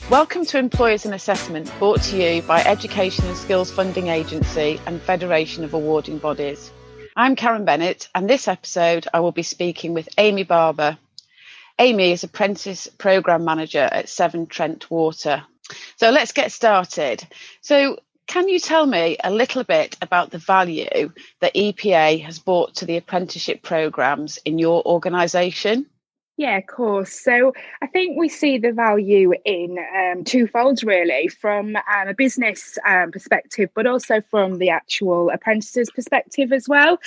Welcome to Employers and Assessment, brought to you by Education and Skills Funding Agency and Federation of Awarding Bodies. I'm Karen Bennett, and this episode I will be speaking with Amy Barber. Amy is Apprentice Programme Manager at Severn Trent Water. So let's get started. So can you tell me a little bit about the value that EPA has brought to the apprenticeship programmes in your organisation? Yeah, of course. So I think we see the value in twofolds, really, from a business perspective, but also from the actual apprentices' perspective as well.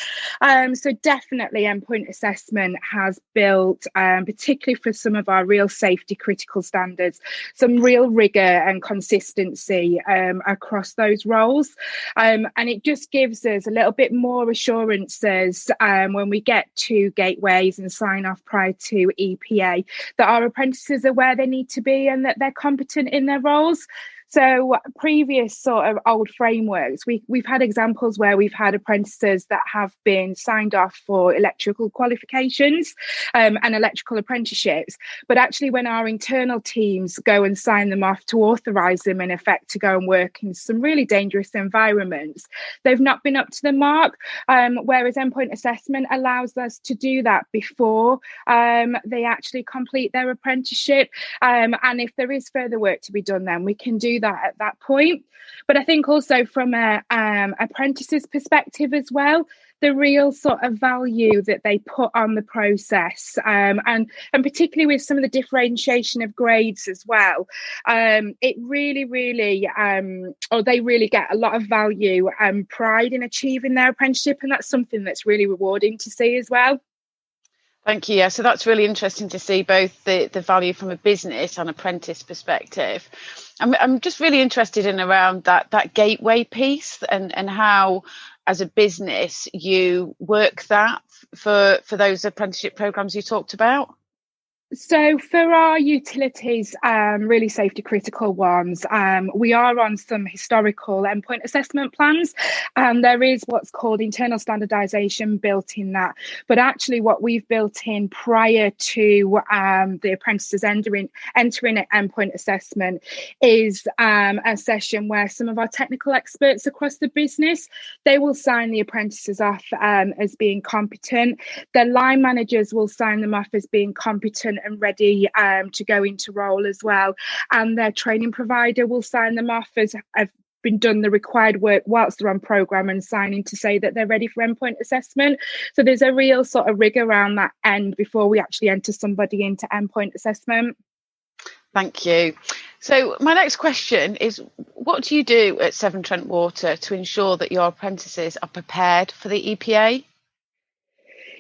So definitely endpoint assessment has built, particularly for some of our real safety critical standards, some real rigour and consistency across those roles. And it just gives us a little bit more assurances when we get to gateways and sign off prior to EPA, that our apprentices are where they need to be and that they're competent in their roles. So previous sort of old frameworks, we've had examples where we've had apprentices that have been signed off for electrical qualifications and electrical apprenticeships. But actually, when our internal teams go and sign them off to authorise them in effect to go and work in some really dangerous environments, they've not been up to the mark. Whereas endpoint assessment allows us to do that before they actually complete their apprenticeship. And if there is further work to be done, then we can do that at that point. But I think also from a apprentices perspective as well, the real sort of value that they put on the process, and particularly with some of the differentiation of grades as well, it really or they really get a lot of value and pride in achieving their apprenticeship, and that's something that's really rewarding to see as well. Thank you. Yeah, so that's really interesting to see both the value from a business and apprentice perspective. I'm just really interested in around that gateway piece and how, as a business, you work that for those apprenticeship programs you talked about. So for our utilities, really safety critical ones, we are on some historical endpoint assessment plans, and there is what's called internal standardisation built in that. But actually what we've built in prior to the apprentices entering endpoint assessment is a session where some of our technical experts across the business, they will sign the apprentices off as being competent. The line managers will sign them off as being competent and ready to go into role as well, and their training provider will sign them off as have been done the required work whilst they're on programme and signing to say that they're ready for endpoint assessment. So there's a real sort of rig around that end before we actually enter somebody into endpoint assessment. Thank you. So my next question is, what do you do at Severn Trent Water to ensure that your apprentices are prepared for the EPA?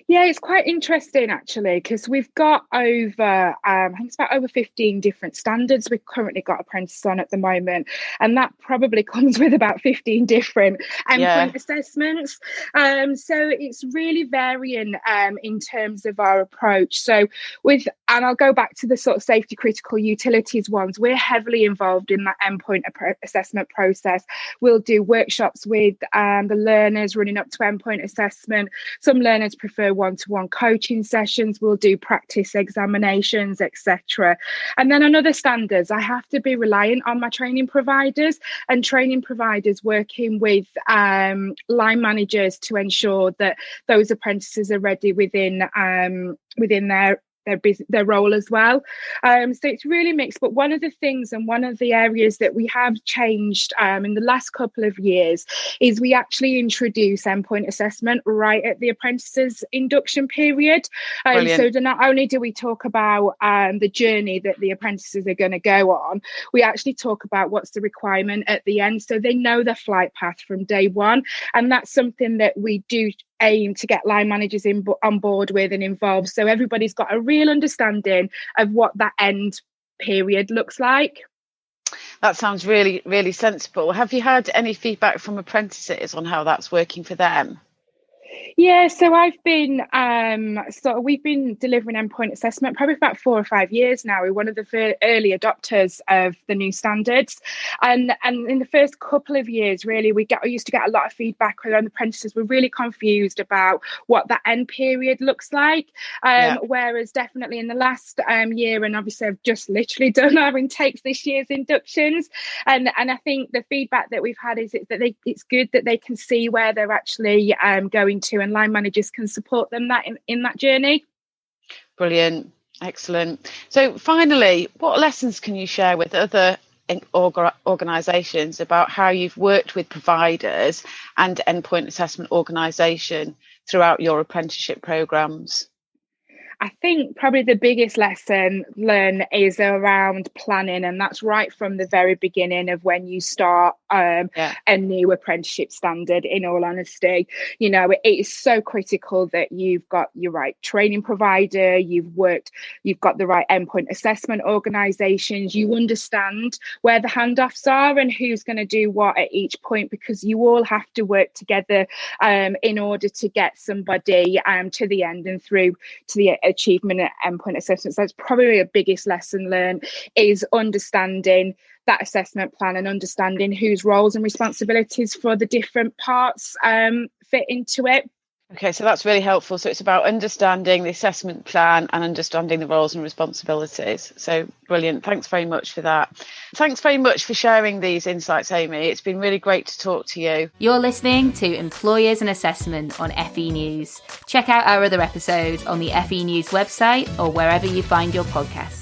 Yeah, it's quite interesting actually, because we've got over, I think it's about over 15 different standards we've currently got apprentices on at the moment, and that probably comes with about 15 different endpoint assessments. So it's really varying in terms of our approach. So and I'll go back to the sort of safety critical utilities ones, we're heavily involved in that endpoint assessment process. We'll do workshops with the learners running up to endpoint assessment. Some learners prefer one-to-one coaching sessions. We'll do practice examinations, etc. And then on other standards, I have to be reliant on my training providers, and training providers working with line managers to ensure that those apprentices are ready within their role as well. So it's really mixed. But one of the things and one of the areas that we have changed in the last couple of years is we actually introduce endpoint assessment right at the apprentices induction period. So not only do we talk about the journey that the apprentices are going to go on, we actually talk about what's the requirement at the end, so they know their flight path from day one. And that's something that we do aim to get line managers on board with and involved, so everybody's got a real understanding of what that end period looks like. That sounds really, really sensible. Have you had any feedback from apprentices on how that's working for them? Yeah, so I've been we've been delivering endpoint assessment probably for about 4 or 5 years now. We're one of the early adopters of the new standards, and in the first couple of years, really, we used to get a lot of feedback around the apprentices were really confused about what that end period looks like. Whereas definitely in the last year, and obviously I've just literally done our intakes this year's inductions, and I think the feedback that we've had is that it's good that they can see where they're actually going to, and line managers can support them in that journey. Brilliant. Excellent. So finally, what lessons can you share with other organisations about how you've worked with providers and endpoint assessment organisation throughout your apprenticeship programmes? I think probably the biggest lesson learned is around planning, and that's right from the very beginning of when you start a new apprenticeship standard. In all honesty, it is so critical that you've got your right training provider, you've got the right endpoint assessment organisations, you understand where the handoffs are and who's going to do what at each point, because you all have to work together in order to get somebody to the end and through to the achievement at endpoint assessments. That's probably the biggest lesson learned, is understanding that assessment plan and understanding whose roles and responsibilities for the different parts fit into it. Okay, so that's really helpful. So it's about understanding the assessment plan and understanding the roles and responsibilities. So brilliant. Thanks very much for that. Thanks very much for sharing these insights, Amy. It's been really great to talk to you. You're listening to Employers and Assessment on FE News. Check out our other episodes on the FE News website or wherever you find your podcasts.